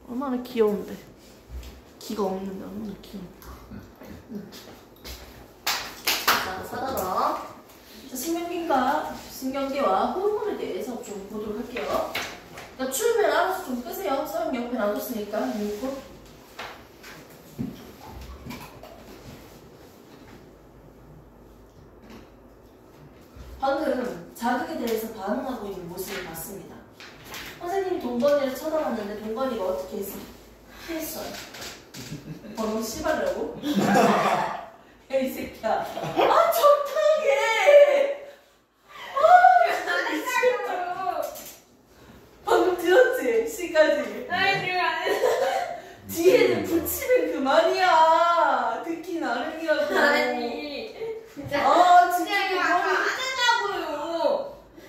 얼마나 귀여운데. 기가 없는데 얼마나 귀여운데. 자, 4단원. 자, 신경계와 호르몬에 대해서 좀 보도록 할게요. 그러니까 추우면 알아서 좀 끄세요. 서영 옆에 놔뒀으니까. 방금 자극에 대해서 반응하고 있는 모습을 봤습니다. 선생님이 동건이를 쳐다봤는데 동건이가 어떻게 했어요? 번호 씨발이라고? 야, 이 새끼야. 아, 적당해! 아, 방금 들었지? 씨까지. 아니, 그거 안 했어. 뒤에는 붙이면 그만이야. 듣기 나름이라고. 아니. 진짜. 아, 진짜 이거 아까 안 한다고요.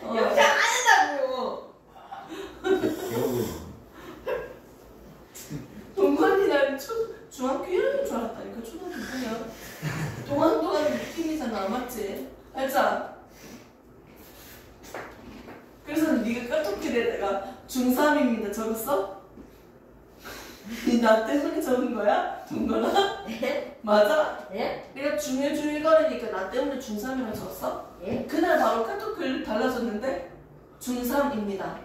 어. 영상 안 한다고요. 동건이 날 중학교 1학년 줄 알았다니까. 초등학교 6학년. 동안동안 느낌이잖아. 맞지? 알자? 그래서 네가 까톡길에다가 중3입니다 적었어? 니 나 때문에 적은 거야? 동건아? 네? 맞아? 네? 내가 중일거리니까 나 때문에 중3이라고 적었어? 예? 그날 바로 카톡글 달라졌는데 중3입니다.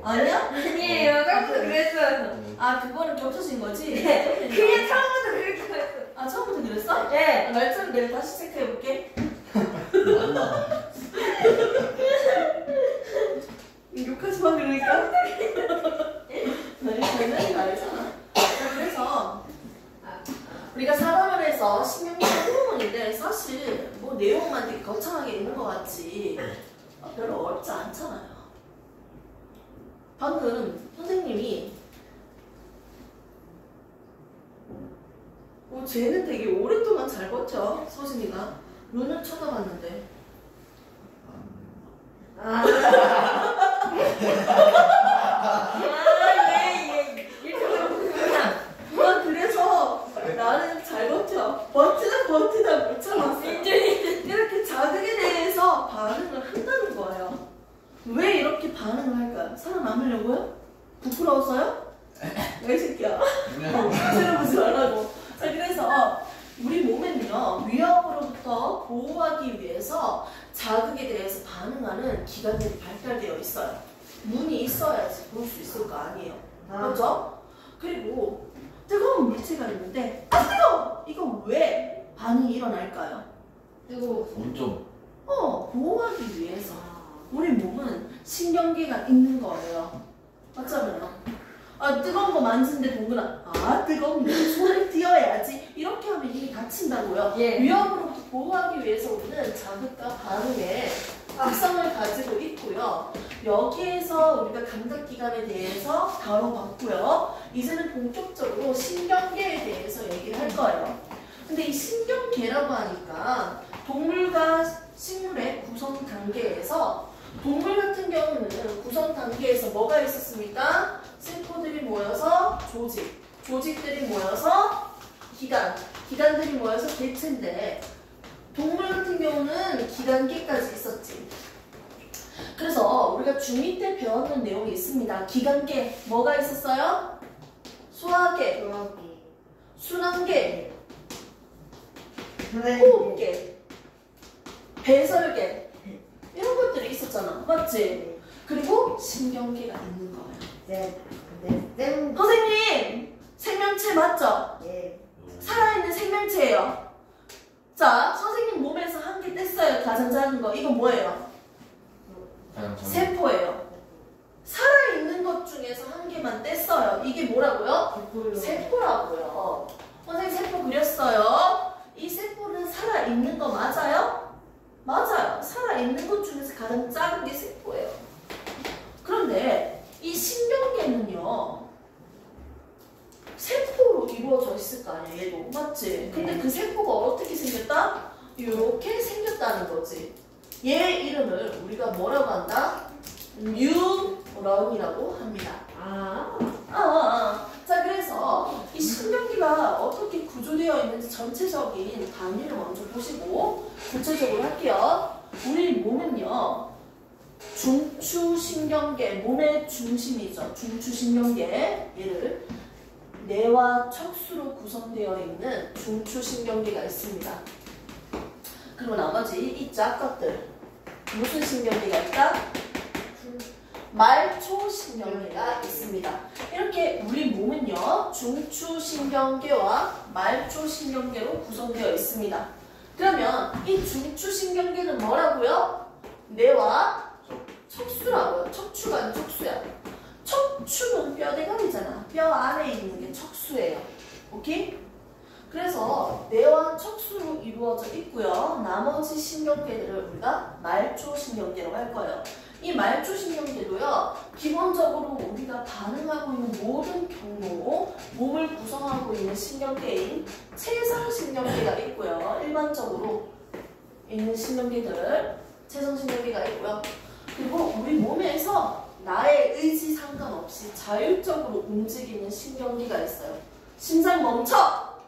아니야? 아니에요. 처음부터 그랬어요. 아, 그거는 겹쳐진 거지? 네. 그냥 처음부터 그렇게 했어요. 아, 처음부터 그랬어? 네. 아, 날짜를 내가 다시 체크해볼게. 욕하지 마, 그러니까. 나는 알잖아. 그래서 우리가 사람을 해서 신경계 호르몬인데 사실 뭐 내용만 되게 거창하게 있는 것 같지 별로 어렵지 않잖아요. 방금 선생님이 쟤는 되게 오랫동안 잘 버텨. 서진이가 눈을 쳐다봤는데 그래서 나는 잘 버텨. 버티다 못 참았어. 이렇게 자극에 대해서 반응을 한다는 거예요. 왜 이렇게 반응을 할까요? 살아남으려고요? 부끄러워서요? 왜 이 새끼야? 찔러보지 말라고. 자, 그래서 우리 몸에는요, 위험으로부터 보호하기 위해서 자극에 대해서 반응하는 기관들이 발달되어 있어요. 눈이 있어야지 볼 수 있을 거 아니에요. 그렇죠? 그리고 뜨거운 물체가 있는데 아, 뜨거워! 이건 왜 반응이 일어날까요? 온좀 보호하기 위해서. 우리 몸은 신경계가 있는 거예요. 맞잖아요. 아, 뜨거운 거 만지는데 동그란 아, 뜨겁네. 손을 띄어야지. 이렇게 하면 이미 다친다고요. 예. 위험으로부터 보호하기 위해서 우리는 자극과 반응의 특성을 가지고 있고요. 여기에서 우리가 감각기관에 대해서 다뤄봤고요. 이제는 본격적으로 신경계에 대해서 얘기를 할 거예요. 근데 이 신경계라고 하니까 동물과 식물의 구성 단계에서 동물 같은 경우는 구성 단계에서 뭐가 있었습니까? 세포들이 모여서 조직, 조직들이 모여서 기관, 기관들이 모여서 개체인데 동물 같은 경우는 기관계까지 있었지. 그래서 우리가 중2 때 배웠는 내용이 있습니다. 기관계 뭐가 있었어요? 소화계, 순환계, 호흡계, 배설계 이런 것들이 있었잖아. 맞지? 그리고 신경계가 있는 거예요. 네. 선생님! 생명체 맞죠? 예. 살아있는 생명체예요. 자, 선생님 몸에서 한 개 뗐어요. 가장 작은 거. 이건 뭐예요? 세포예요. 살아있는 것 중에서 한 개만 뗐어요. 이게 뭐라고요? 세포라고요. 선생님 세포 그렸어요. 이 세포는 살아있는 거 맞아요? 맞아요. 살아있는 것 중에서 가장 작은 게 세포예요. 그런데 이 신경계는요, 세포로 이루어져 있을 거 아니야, 얘도. 맞지? 근데 그 세포가 어떻게 생겼다? 이렇게 생겼다는 거지. 얘 이름을 우리가 뭐라고 한다? 뉴런이라고 합니다. 자, 그래서 이 신경계가 어떻게 구조되어 있는지 전체적인 단위를 먼저 보시고 구체적으로 할게요. 우리 몸은요, 중추신경 중추신경계, 몸의 중심이죠. 중추신경계. 얘를 뇌와 척수로 구성되어 있는 중추신경계가 있습니다. 그리고 나머지 이 짝것들 무슨 신경계가 있다? 말초신경계가 있습니다. 이렇게 우리 몸은요 중추신경계와 말초신경계로 구성되어 있습니다. 그러면 이 중추신경계는 뭐라고요? 뇌와 척수라고요. 척추가 아니라 척수야. 척추는 뼈대가리잖아. 뼈 안에 있는 게 척수예요. 오케이? 그래서 뇌와 척수로 이루어져 있고요. 나머지 신경계들을 우리가 말초신경계로 할 거예요. 이 말초신경계도요. 기본적으로 우리가 반응하고 있는 모든 경로, 몸을 구성하고 있는 신경계인 체성신경계가 있고요. 일반적으로 있는 신경계들, 체성신경계가 있고요. 그리고 우리 몸에서 나의 의지 상관없이 자율적으로 움직이는 신경계가 있어요. 심장 멈춰!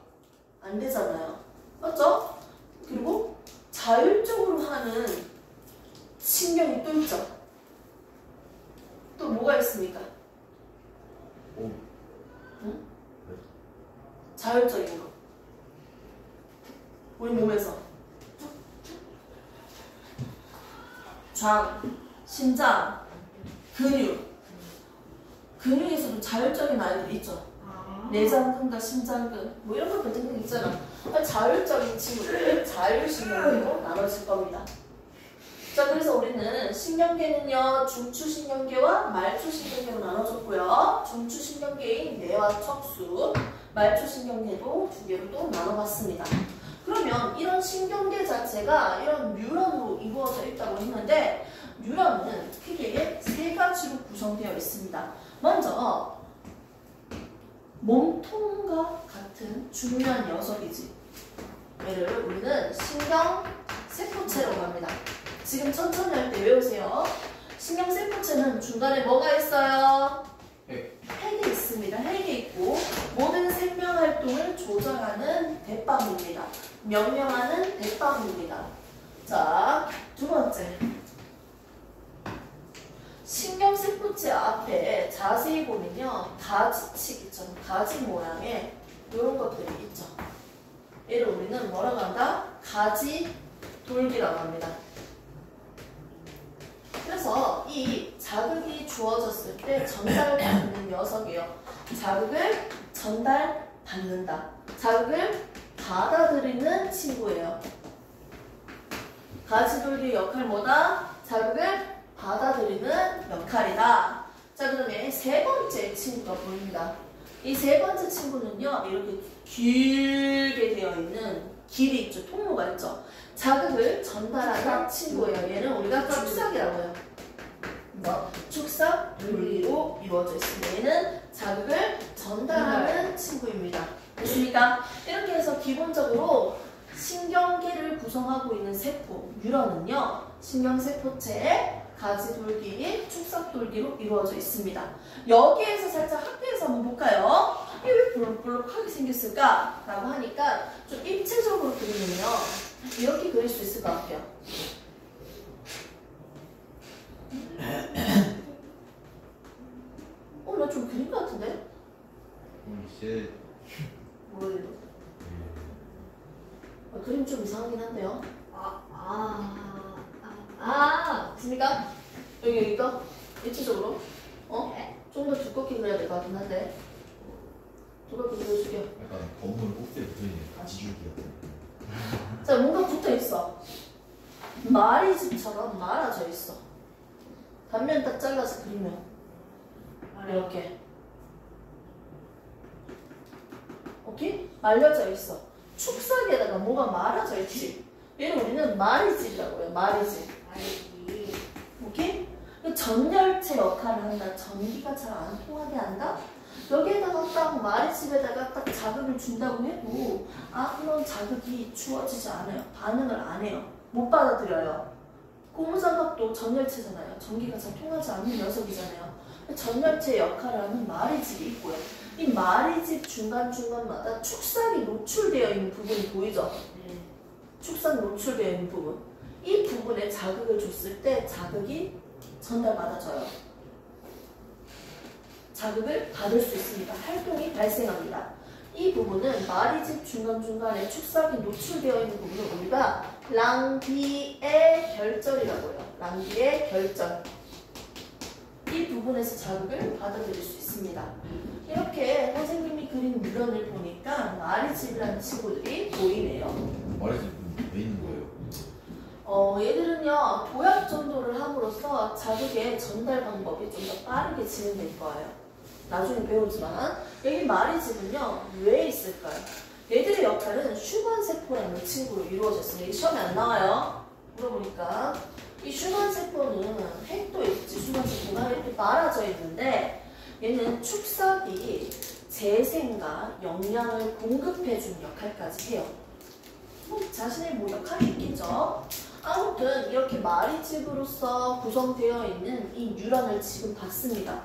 안 되잖아요. 맞죠? 그리고 자율적으로 하는 신경이 또 있죠. 또 뭐가 있습니까? 오. 응? 자율적인 거. 우리 몸에서 장, 심장, 근육. 근육에서도 자율적인 아이들 있죠. 내장근과 심장근 뭐 이런 거 등등 있잖아. 자율적인 친구들 자율신경계로 나눠질 겁니다. 자, 그래서 우리는 신경계는요 중추신경계와 말초신경계로 나눠졌고요. 중추신경계인 뇌와 척수, 말초신경계도 두 개로 또 나눠봤습니다. 그러면 이런 신경계 자체가 이런 뉴런으로 이루어져 있다고 했는데 뉴런은 크게 세 가지로 구성되어 있습니다. 먼저 몸통과 같은 중요한 녀석이지. 얘를 우리는 신경세포체라고 합니다. 지금 천천히 할 때 외우세요. 신경세포체는 중간에 뭐가 있어요? 핵이 있습니다. 핵이 있고 모든 생명활동을 조절하는 대빵입니다. 명령하는 대빵입니다. 자, 두 번째. 신경세포체 앞에 자세히 보면요. 가지칙 있죠. 가지 모양의 이런 것들이 있죠. 얘를 우리는 뭐라고 한다? 가지돌기라고 합니다. 그래서 이 자극이 주어졌을 때 전달받는 녀석이에요. 자극을 전달받는다. 자극을 받아들이는 친구예요. 가지돌기의 역할 뭐다? 자극을 받아들이는 역할이다. 자, 그러면 세 번째 친구가 보입니다. 이 세 번째 친구는요, 이렇게 길게 되어 있는 길이 있죠. 통로가 있죠. 자극을 전달하는 친구예요. 얘는 우리가 축삭이라고 해요. 축삭 돌기로 이루어져 있습니다. 얘는 자극을 전달하는 친구입니다. 됐습니까? 이렇게 해서 기본적으로 신경계를 구성하고 있는 세포, 뉴런은요, 신경세포체에 가지돌기, 축삭돌기로 이루어져 있습니다. 여기에서 살짝 학교에서 한번 볼까요? 이게 왜 볼록볼록하게 생겼을까? 라고 하니까 좀 입체적으로 그리면요. 이렇게 그릴 수 있을 것 같아요. 나 좀 그린 것 같은데? 뭐예요? 그림 좀 이상하긴 한데요. 됐습니까? 여기가 입체적으로 좀 더 두껍게 그려야 될 것 같긴 한데 두껍게 그려줄게요. 약간 건물 꼭대기 붙어있는 가지줄기 같은. 자, 뭔가 붙어있어. 마리집처럼 말아져 있어. 단면 딱 잘라서 그리면 이렇게 오케이? 말려져 있어. 축삭에다가 뭐가 말아져 있지. 얘를 우리는 마리집이라고 해요. 마리집. 오케이? 전열체 역할을 한다. 전기가 잘 안 통하게 한다. 여기에다가 딱 마리집에다가 딱 자극을 준다고 해도 그런 자극이 주어지지 않아요. 반응을 안 해요. 못 받아들여요. 고무장갑도 전열체잖아요. 전기가 잘 통하지 않는 녀석이잖아요. 전열체 역할을 하는 마리집이 있고요. 이 마리집 중간중간마다 축삭이 노출되어 있는 부분이 보이죠? 축삭 노출되어 있는 부분. 이 부분에 자극을 줬을 때 자극이 전달받아져요. 자극을 받을 수 있습니다. 활동이 발생합니다. 이 부분은 마리집 중간중간에 축삭이 노출되어 있는 부분을 우리가 랑디의 결절이라고 해요. 랑디의 결절. 이 부분에서 자극을 받아들일 수 있습니다. 이렇게 선생님이 그린 뉴런을 보니까 마리집이라는 친구들이 보이네요. 말해서 왜 있는 거예요? 얘들은요 도약 전도를 함으로써 자극의 전달 방법이 좀 더 빠르게 진행될 거예요. 나중에 배우지만 여기 마리집은요 왜 있을까요? 얘들의 역할은 슈만 세포라는 친구로 이루어졌습니다. 이게 시험에 안 나와요. 물어보니까 이 슈만 세포는 핵도 있지. 슈만 세포가 이렇게 말아져 있는데 얘는 축삭이 재생과 영양을 공급해주는 역할까지 해요. 자신의 뭐 역할이 있겠죠. 아무튼 이렇게 마리집으로서 구성되어 있는 이 뉴런을 지금 봤습니다.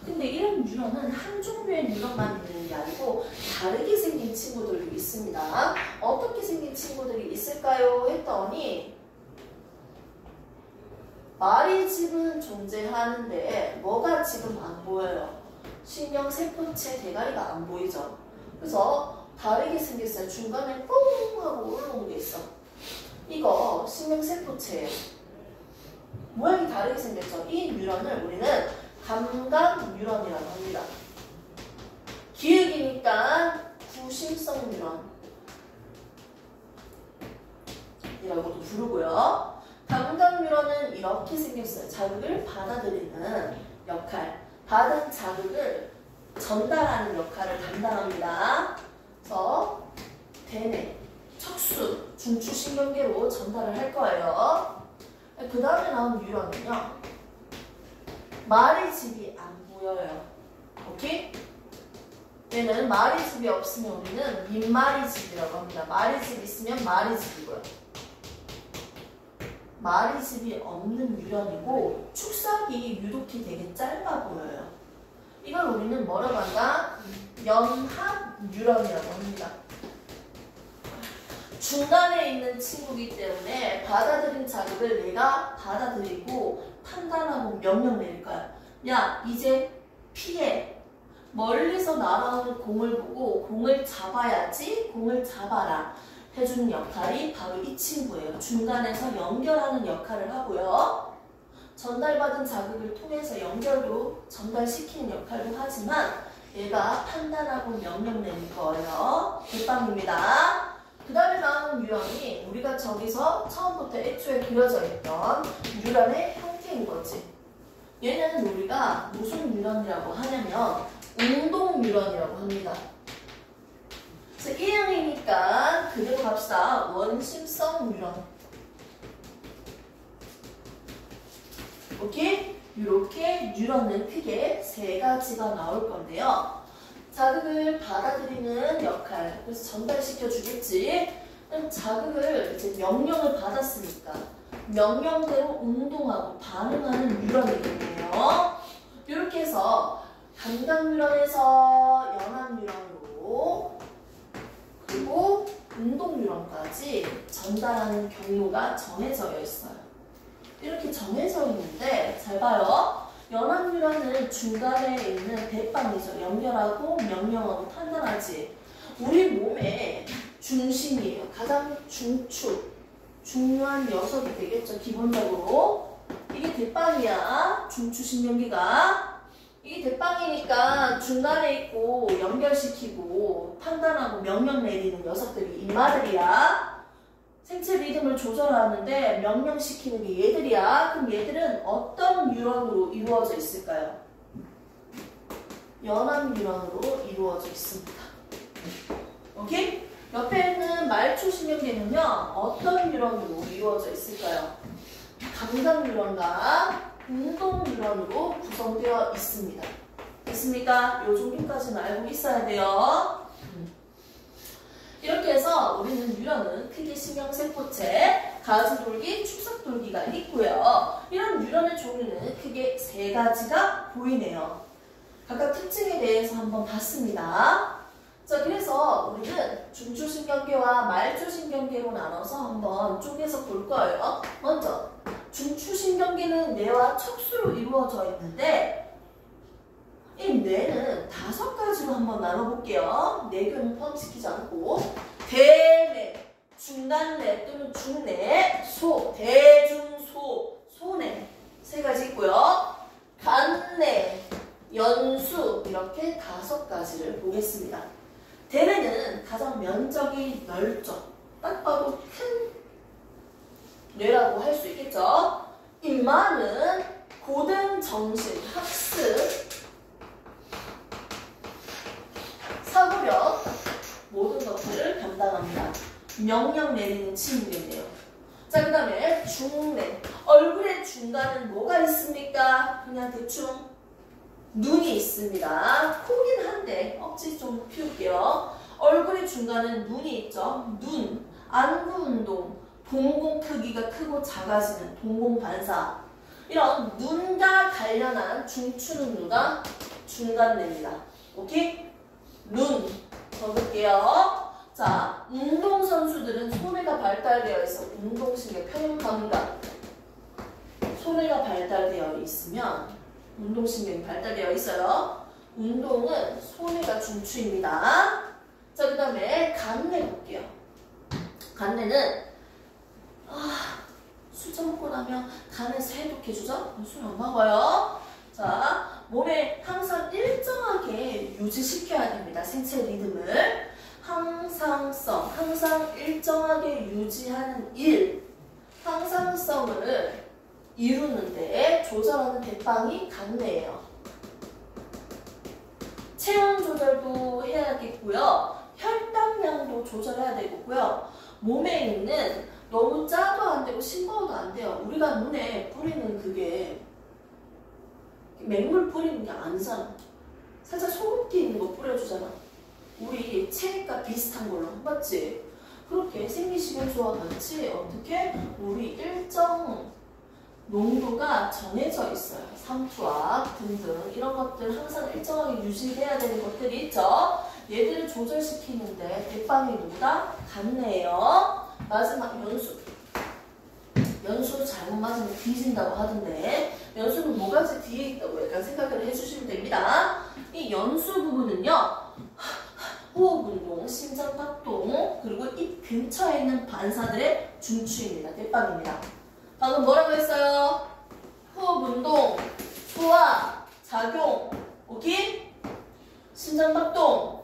근데 이런 뉴런은 한 종류의 뉴런만 있는 게 아니고 다르게 생긴 친구들도 있습니다. 어떻게 생긴 친구들이 있을까요? 했더니 마리집은 존재하는데 뭐가 지금 안 보여요? 신경세포체 대가리가 안 보이죠. 그래서 다르게 생겼어요. 중간에 뿡 하고 올라온 게 있어. 이거 신경세포체예요. 모양이 다르게 생겼죠. 이 뉴런을 우리는 감각 뉴런이라고 합니다. 기억이니까 구심성 뉴런이라고도 부르고요. 감각 뉴런은 이렇게 생겼어요. 자극을 받아들이는 역할, 받은 자극을 전달하는 역할을 담당합니다. 그래서 대뇌, 척수, 중추신경계로 전달을 할 거예요. 그 다음에 나온 뉴런은요. 마리집이 안 보여요. 오케이? 얘는 마리집이 없으면 우리는 민마리집이라고 합니다. 마리집 있으면 마리집이고요. 마리집이 없는 뉴런이고 축삭이 유독히 되게 짧아 보여요. 이걸 우리는 뭐라고 한다? 연합 뉴런이라고 합니다. 중간에 있는 친구이기 때문에 받아들인 자극을 내가 받아들이고 판단하고 명령 내릴 거야. 야, 이제 피해. 멀리서 날아오는 공을 보고 공을 잡아야지, 공을 잡아라 해주는 역할이 바로 이 친구예요. 중간에서 연결하는 역할을 하고요. 전달받은 자극을 통해서 연결로 전달시키는 역할도 하지만 얘가 판단하고 명령 내릴 거예요. 대빵입니다. 그 다음에 나오는 뉴런이 우리가 저기서 처음부터 애초에 그려져 있던 뉴런의 형태인 거지. 얘는 우리가 무슨 뉴런이라고 하냐면 운동 뉴런이라고 합니다. 그래서 1형이니까 그대로 갑시다. 원심성 뉴런. 오케이? 이렇게 뉴런은 크게 세 가지가 나올 건데요. 자극을 받아들이는 역할, 그래서 전달시켜 주겠지. 자극을 이제 명령을 받았으니까 명령대로 운동하고 반응하는 뉴런이겠네요. 이렇게 해서 감각 뉴런에서 연합 뉴런으로 그리고 운동 뉴런까지 전달하는 경로가 정해져 있어요. 이렇게 정해져 있는데 잘 봐요. 연합 뉴런은 중간에 있는 대빵이죠. 연결하고 명령하고 판단하지. 우리 몸의 중심이에요. 가장 중요한 녀석이 되겠죠. 기본적으로. 이게 대빵이야. 중추신경계가. 이게 대빵이니까 중간에 있고 연결시키고 판단하고 명령 내리는 녀석들이 이마들이야. 생체 리듬을 조절하는데 명령시키는 게 얘들이야. 그럼 얘들은 어떤 뉴런으로 이루어져 있을까요? 연합 뉴런으로 이루어져 있습니다. 오케이? 옆에 있는 말초신경계는요. 어떤 뉴런으로 이루어져 있을까요? 감각 뉴런과 운동 뉴런으로 구성되어 있습니다. 됐습니까? 요 정도까지는 알고 있어야 돼요. 이렇게 해서 우리는 뉴런은 크게 신경세포체, 가지돌기, 축삭돌기가 있고요. 이런 뉴런의 종류는 크게 세 가지가 보이네요. 각각 특징에 대해서 한번 봤습니다. 자, 그래서 우리는 중추신경계와 말초신경계로 나눠서 한번 쪼개서 볼 거예요. 먼저 중추신경계는 뇌와 척수로 이루어져 있는데 이 뇌는 5가지로 한번 나눠볼게요. 뇌교는 포함시키지 않고 대뇌, 중간뇌 또는 중뇌, 소, 대중소, 소뇌 3가지 있고요. 간뇌, 연수 이렇게 5가지를 보겠습니다. 대뇌는 가장 면적이 넓죠. 딱 봐도 큰 뇌라고 할 수 있겠죠. 인마는 고등 정신, 학습, 사고력 모든 것들을 담당합니다. 명령 내리는 친구겠네요. 자, 그 다음에 중뇌. 얼굴의 중간은 뭐가 있습니까? 그냥 대충 눈이 있습니다. 코긴 한데 억지 좀 피울게요. 얼굴의 중간은 눈이 있죠. 눈, 안구 운동, 동공 크기가 크고 작아지는 동공 반사. 이런 눈과 관련한 중추는 누가? 중간뇌입니다. 오케이? 눈 적을게요. 자, 운동선수들은 소뇌가 발달되어 있어. 운동신경, 평형감각. 소뇌가 발달되어 있으면 운동신경이 발달되어 있어요. 운동은 소뇌가 중추입니다. 자, 그 다음에 간뇌 볼게요. 간뇌는 술 처먹고 나면 간에서 해독해주죠? 술 안 먹어요. 자, 몸에 항상 일정하게 유지시켜야 됩니다. 생체 리듬을. 항상성, 항상 일정하게 유지하는 일. 항상성을 이루는데 조절하는 대빵이 간뇌예요. 체온 조절도 해야겠고요. 혈당량도 조절해야 되고요. 몸에 있는 너무 짜도 안 되고 싱거워도 안 돼요. 우리가 눈에 뿌리는 그게 맹물 뿌리는 게 아니잖아. 살짝 소금기 있는 거 뿌려주잖아. 우리 체니까 비슷한 걸로 맞지? 그렇게 생리식이조와 같이 어떻게 우리 일정 농도가 정해져 있어요. 삼투압 등등 이런 것들 항상 일정하게 유지해야 되는 것들이 있죠. 얘들을 조절시키는데 대빵이 누구다? 간뇌예요. 마지막 연수. 연수 잘못 맞으면 뒤진다고 하던데 연수는 뭐가지 뒤에 있다고 약간 생각을 해주시면 됩니다. 이 연수 부분은요. 호흡운동, 심장박동, 그리고 입 근처에 있는 반사들의 중추입니다. 대빵입니다. 방금 뭐라고 했어요? 호흡운동, 소화, 작용, 오케이? 심장박동.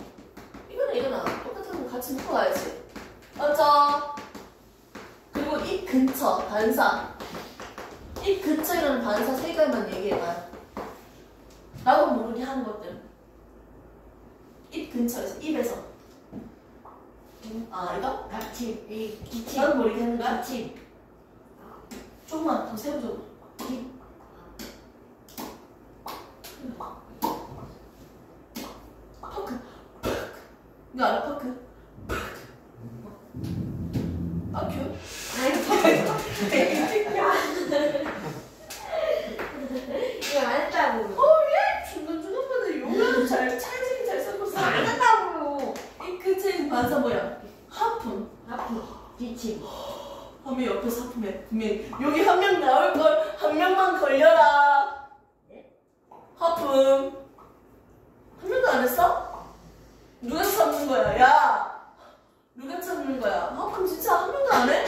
이거나 똑같은 거 같이 묶어 가야지. 맞죠? 그리고 입 근처, 반사. 입 근처에 있는 반사 3가지만 얘기해봐요. 라고 모르게 하는 것들. 입 근처에서, 입에서. 이거? 닭집, 기침, 나도 모르게 하는 거야? 기침, 조금만 더 세부적으로. 퍼크. 이거 알아, 퍼크? 큐? 이거 안 했다고. 얘 중간중간마다 용어도 찰지게 잘 섞었어. 안 했다고요. 이 끝에 반사 뭐야? 하품. 아프, 기침. 하면 옆에서 하품해. 분명히 여기 한 명 나올 걸 한 명만 걸려라. 하품. 한 명도 안 했어? 누가 참는 거야? 야, 누가 참는 거야? 하품 진짜 한 명도 안 해?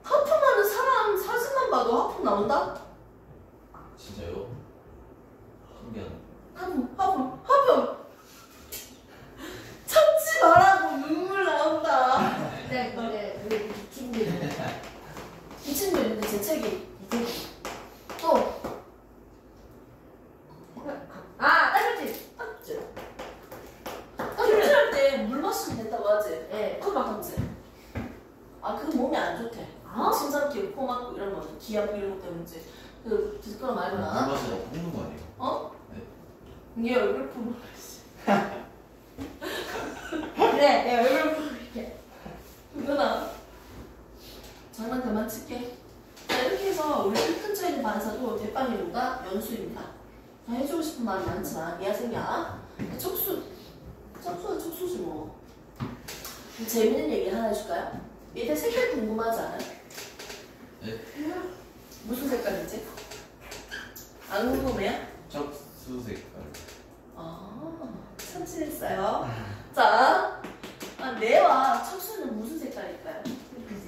하품하는 사람 사진만 봐도 하품 나온다? 진짜요? 신기하네. 하품. 참지 말라고 눈물 나온다. 근데 우리 기침들. 이 친구 있는데 재채기. 또. 딸꾹질. 탈출할 때 물 마시면 된다고 하지? 네. 그거 막았지? 그거 몸에 안 좋대. 심장기, 코 막고 이런 거, 기압 이런 것 때문이지. 듣거나 말거나. 물 마시다 뽑는 거 아니에요? 어? 네. 이게 얼굴 부분. 그래, 내 얼굴 보게. 누나 장난 그만 칠게. 자, 이렇게 해서 우리 키 근처에 있는 반사도 대빵이로가 연수입니다. 다 해주고 싶은 말이 많지만 이하생이야. 척수는 척수지 뭐. 재밌는 얘기 하나 해줄까요? 얘들 색깔 궁금하지 않아요? 네. 무슨 색깔이지? 안 궁금해요? 저 무수 색깔. 참신했어요. 자, 뇌와 척수는 무슨 색깔일까요?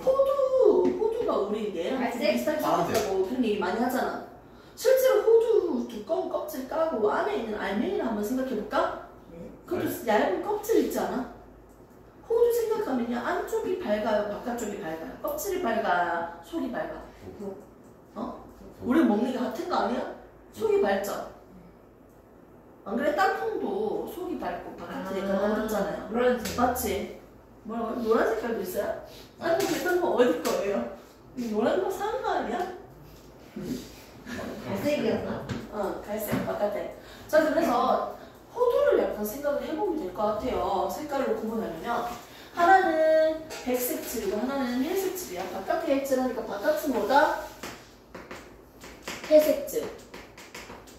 호두가 우리 뇌랑 좀 갈색? 비슷하게 생겼다고 그런 얘기 많이 하잖아. 실제로 호두 두꺼운 껍질 까고 안에 있는 알맹이를 한번 생각해볼까? 네. 그것도 얇은 껍질 있지 않아? 호두 생각하면요, 안쪽이 밝아요, 바깥쪽이 밝아요? 껍질이 밝아요, 속이 밝아? 우리 먹는 게 같은 거 아니야? 속이 밝죠? 안 그래? 땅콩도 속이 밝고 바깥이 약간 어둡잖아요. 노란색. 맞지? 뭐라고? 노란 색깔도 있어요? 아니, 그딴 거 어디 거예요? 이 노란 거 사는 거 아니야? 갈색이었나? 갈색, 바깥에. 자, 그래서 호두를 약간 생각을 해보면 될 것 같아요. 색깔로 구분하려면. 하나는 백색질이고 하나는 회색질이야. 바깥에 색칠하니까 바깥은 뭐다? 회색질.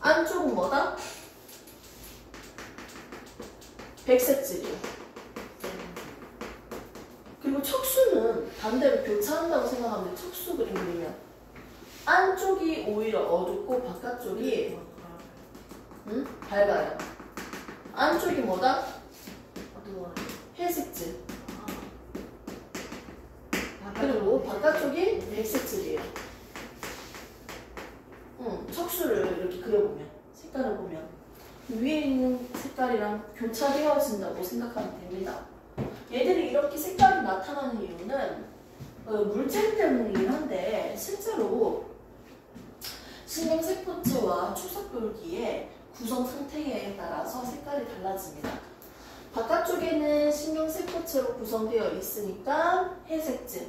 안쪽은 뭐다? 백색질이야. 그리고 척수는 반대로 교차한다고 생각하면 척수 그림 그리면 안쪽이 오히려 어둡고 바깥쪽이 밝아요. 안쪽이 뭐다? 어두워. 회색질. 그리고 바깥쪽이 백색질이에요. 척수를 이렇게 그려보면, 색깔을 보면 위에 있는 색깔이랑 교차되어진다고 생각하면 됩니다. 얘들이 이렇게 색깔이 나타나는 이유는 물질 때문이긴 한데 실제로 신경세포체와 축삭돌기의 구성 상태에 따라서 색깔이 달라집니다. 바깥쪽에는 신경세포체로 구성되어 있으니까 회색질,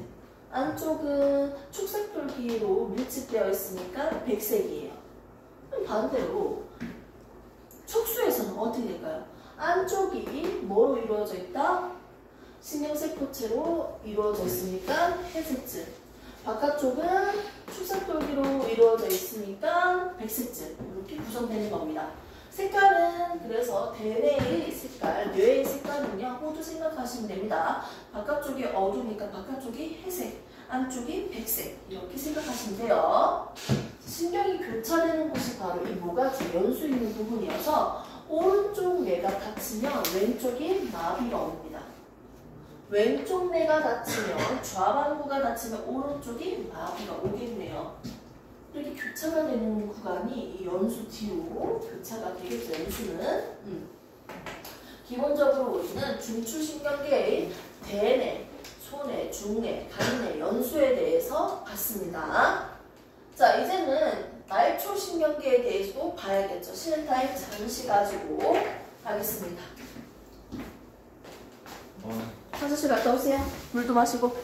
안쪽은 축삭돌기로 밀집되어 있으니까 백색이에요. 그럼 반대로 척수에서는 어떻게 될까요? 안쪽이 뭐로 이루어져 있다? 신경세포체로 이루어져 있으니까 회색질, 바깥쪽은 축삭돌기로 이루어져 있으니까 백색질, 이렇게 구성되는 겁니다. 색깔은 그래서 대뇌의 색깔, 뇌의 색깔은요, 호두 생각하시면 됩니다. 바깥쪽이 어두우니까 바깥쪽이 회색, 안쪽이 백색, 이렇게 생각하시면 돼요. 신경이 교차되는 곳이 바로 이 모가지 연수 있는 부분이어서 오른쪽 뇌가 다치면 왼쪽이 마비가 옵니다. 왼쪽 뇌가 다치면 좌반구가 다치면 오른쪽이 마비가 오겠네요. 이렇게 교차가 되는 구간이 이 연수 뒤로 교차가 되겠죠. 연수는 기본적으로 우리는 중추신경계의 대뇌, 소뇌, 중뇌, 간뇌, 연수에 대해서 봤습니다. 자, 이제는 말초신경계에 대해서도 봐야겠죠. 쉬는 타임 잠시 가지고 가겠습니다. 화장실 갔다 오세요. 물도 마시고.